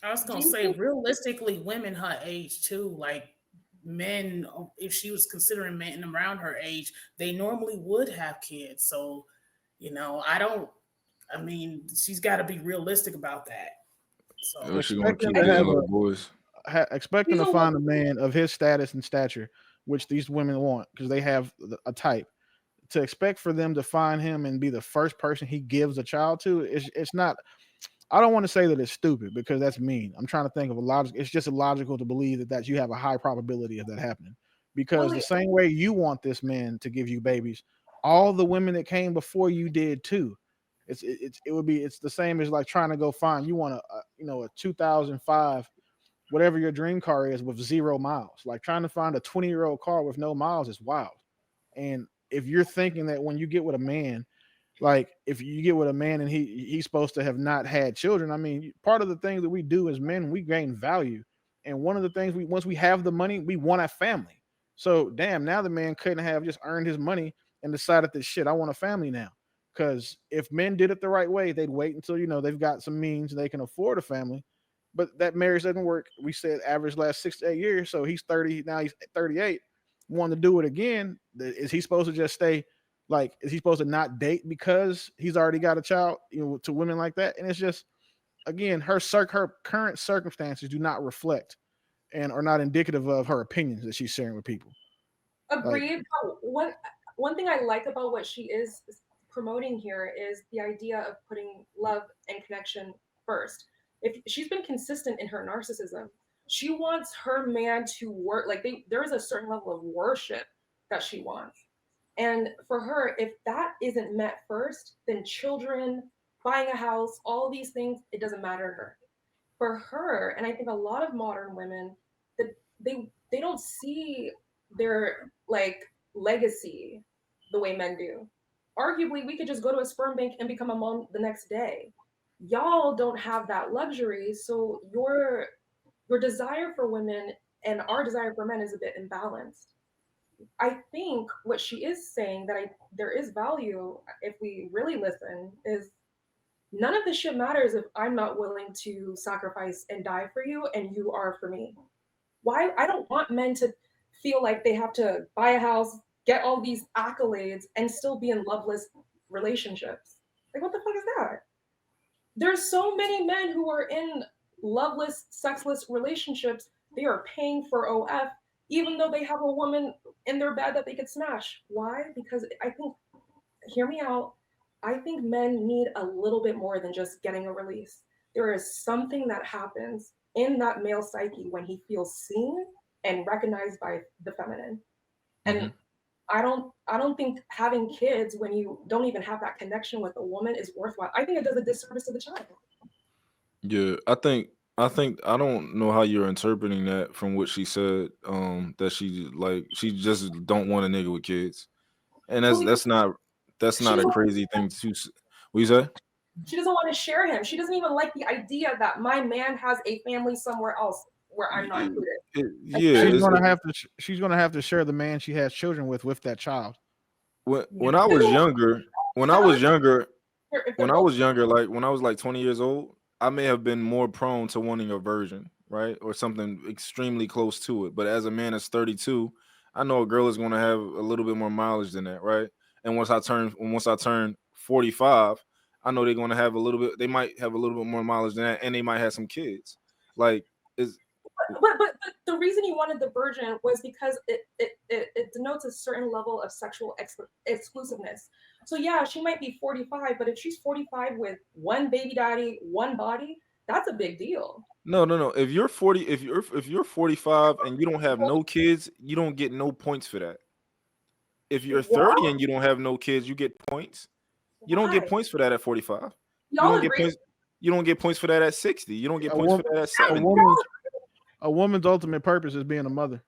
I was Do gonna you say, think? realistically, women her age too, like men, if she was considering men around her age, they normally would have kids. So, I don't. I mean, she's got to be realistic about that. Or So, she gonna Expecting keep I to getting have think little boys. expecting she's to a little. find a man of his status and stature, which these women want because they have a type. To expect for them to find him and be the first person he gives a child to, it's not. I don't want to say that it's stupid because that's mean. I'm trying to think of a logic. It's just illogical to believe that you have a high probability of that happening. Because the Willie, same way you want this man to give you babies, all the women that came before you did too. It's the same as like trying to go find you want a 2005 whatever your dream car is with 0 miles. Like trying to find a 20-year-old car with no miles is wild. And if you're thinking that when you get with a man, like if you get with a man and he's supposed to have not had children, I mean, part of the things that we do as men, we gain value. And one of the things we once we have the money, we want a family. So damn, now the man couldn't have just earned his money and decided that shit, I want a family now. Because if men did it the right way, they'd wait until they've got some means and they can afford a family. But that marriage doesn't work. We said average last 6 to 8 years. So he's 30 now. He's 38. Want to do it again? Is he supposed to just stay? Like, is he supposed to not date because he's already got a child? To women like that, and it's just again her current circumstances do not reflect and are not indicative of her opinions that she's sharing with people. Like, agreed. But one thing I like about what she is promoting here is the idea of putting love and connection first. If she's been consistent in her narcissism, she wants her man to work like there is a certain level of worship that she wants. And for her, if that isn't met first, then children, buying a house, all these things, it doesn't matter to her. For her, and I think a lot of modern women, that they don't see their like legacy the way men do. Arguably, we could just go to a sperm bank and become a mom the next day. Y'all don't have that luxury, so your desire for women and our desire for men is a bit imbalanced. I think what she is saying that there is value if we really listen is none of this shit matters if I'm not willing to sacrifice and die for you and you are for me. Why? I don't want men to feel like they have to buy a house, get all these accolades, and still be in loveless relationships. Like, what the fuck is that? There's so many men who are in loveless, sexless relationships. They are paying for OF, even though they have a woman in their bed that they could smash. Why? Because I think, hear me out, I think men need a little bit more than just getting a release. There is something that happens in that male psyche when he feels seen and recognized by the feminine. And Hmm. I don't think having kids when you don't even have that connection with a woman is worthwhile. I think it does a disservice to the child. Yeah, I think I don't know how you're interpreting that from what she said. That she just don't want a nigga with kids, and that's Well, that's not that's she not a doesn't crazy thing to. What you say? she doesn't want to share him. She doesn't even like the idea that my man has a family somewhere else where I'm not included. Like Yeah, that she's is gonna have to she's gonna have to share the man she has children with that child. when she I doesn't was want younger, when to I was understand younger, if they're when I both was younger, like when I was like 20 years old, I may have been more prone to wanting a virgin, right? Or something extremely close to it. But as a man that's 32, I know a girl is going to have a little bit more mileage than that, right? And once I turn 45, I know they're going to have a little bit they might have a little bit more mileage than that and they might have some kids. Like is but the reason you wanted the virgin was because it denotes a certain level of sexual exclusiveness. So yeah, she might be 45, but if she's 45 with one baby daddy, one body, that's a big deal. No, no, no. If you're 45 and you don't have no kids, you don't get no points for that. If you're What? 30 and you don't have no kids, you get points. You don't get Why? points for that at 45. You Y'all don't get agree? points. You don't get points for that at 60. You don't get A points for woman, that at a 70. woman's a woman's ultimate purpose is being a mother.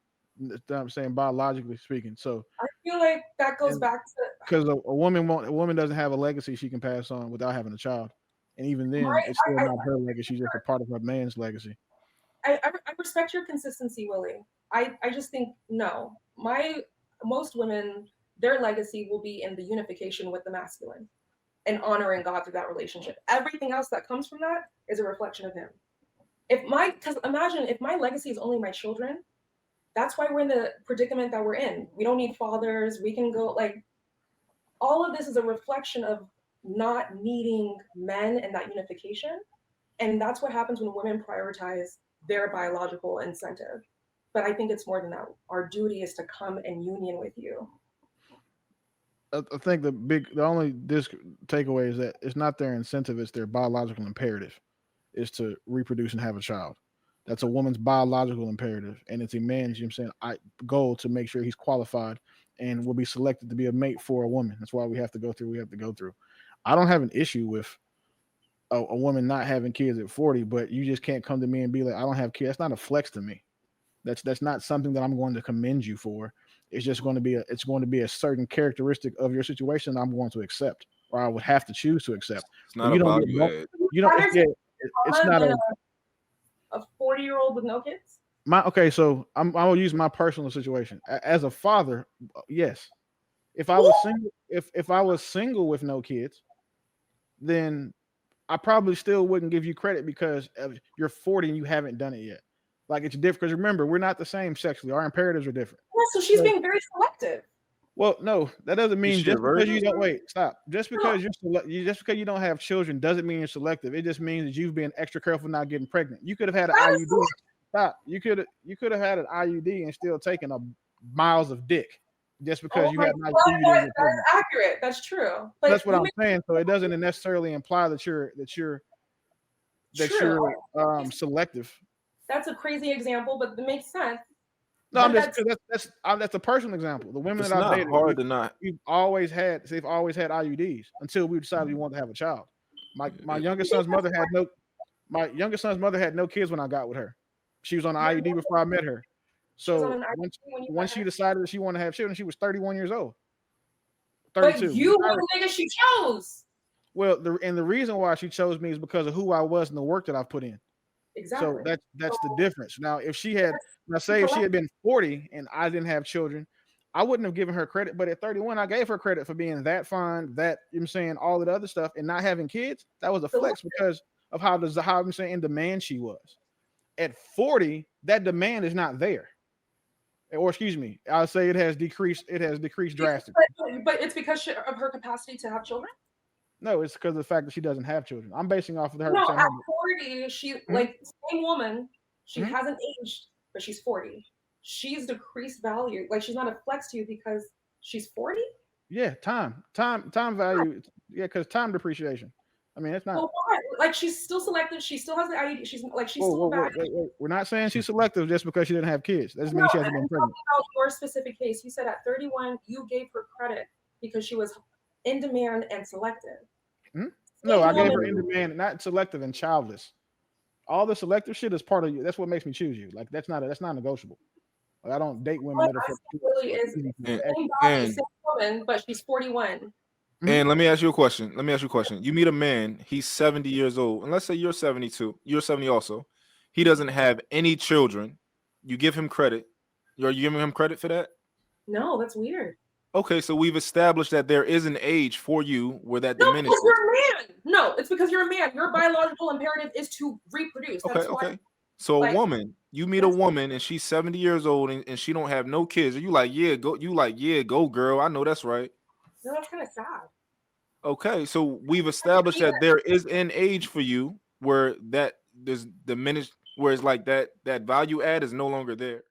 I'm saying biologically speaking. So, I feel like that goes and back to because a woman doesn't have a legacy she can pass on without having a child, and even my then, it's still I, not her legacy; she's just a part of her man's legacy. I respect your consistency, Willie. I just think no. My most women, their legacy will be in the unification with the masculine and honoring God through that relationship. Everything else that comes from that is a reflection of him. Because imagine if my legacy is only my children, that's why we're in the predicament that we're in. We don't need fathers. We can go, like, all of this is a reflection of not needing men and that unification. And that's what happens when women prioritize their biological incentive. But I think it's more than that. Our duty is to come and union with you. I think the only takeaway is that it's not their incentive, it's their biological imperative is to reproduce and have a child. That's a woman's biological imperative, and it's a man's, you know what I'm saying, goal to make sure he's qualified and will be selected to be a mate for a woman. That's why we have to go through. I don't have an issue with a woman not having kids at 40, but you just can't come to me and be like, I don't have kids. That's not a flex to me. That's not something that I'm going to commend you for. It's just going to be a certain characteristic of your situation I'm going to accept, or I would have to choose to accept. It's not a value add. You don't. It's not a 40-year-old with no kids. So I will use my personal situation as a father. Yes, if I was single, if I was single with no kids, then I probably still wouldn't give you credit because you're 40 and you haven't done it yet. Like, it's different because remember, we're not the same sexually. Our imperatives are different. Yeah, so she's being very selective. Well, no, that doesn't mean just because you don't stop. Just because you don't have children doesn't mean you're selective. It just means that you've been extra careful not getting pregnant. You could have had an IUD. Stop. You could have had an IUD and still taken miles of dick just because you had an IUD. That's accurate. That's true. But that's what I'm saying. So it doesn't necessarily imply that you're selective. That's a crazy example, but it makes sense. No, that's a personal example. The women that I've dated, they've always had IUDs until we decided we wanted to have a child. My youngest son's mother had no kids when I got with her. She was on an IUD before I met her. So once she decided that she wanted to have children, she was 31 years old. 32. But you were the nigga she chose. Well, the reason why she chose me is because of who I was and the work that I've put in. Exactly. So that's the difference. Now, if she had been 40 and I didn't have children, I wouldn't have given her credit. But at 31, I gave her credit for being that fine, that, you know what I'm saying, all of the other stuff, and not having kids. That was a flex because of how I'm saying in demand she was. At 40, that demand is not there. Or excuse me, I'll say it has decreased. It has decreased drastically. But it's because of her capacity to have children. No, it's because of the fact that she doesn't have children. I'm basing off of her. No, at 40, she same woman. She hasn't aged, but she's 40. She's decreased value. Like, she's not a flex to you because she's 40. Yeah, time value. Yeah, because time depreciation. I mean, it's not. Well, why? Like, she's still selective. She still has the IUD. She's still bad. Wait. We're not saying she's selective just because she didn't have kids. That doesn't mean she hasn't been pregnant. About your specific case, you said at 31 you gave her credit because she was in demand and selective. No, I gave her in demand, not selective and childless. All the selective shit is part of you. That's what makes me choose you. Like, that's not negotiable. Like, I don't date women that are really is same woman, but she's 41. And let me ask you a question. You meet a man, he's 70 years old, and let's say you're 72. You're 70 also. He doesn't have any children. You give him credit. Are you giving him credit for that? No, that's weird. Okay, so we've established that there is an age for you where that diminishes. No, you're a man. No, it's because you're a man. Your biological imperative is to reproduce. Okay. So a woman, you meet a woman and she's 70 years old and she don't have no kids. Are you like, yeah, go? You like, yeah, go, girl. I know that's right. No, that's kind of sad. Okay, so we've established that there is an age for you where that there's diminished, where it's like that value add is no longer there.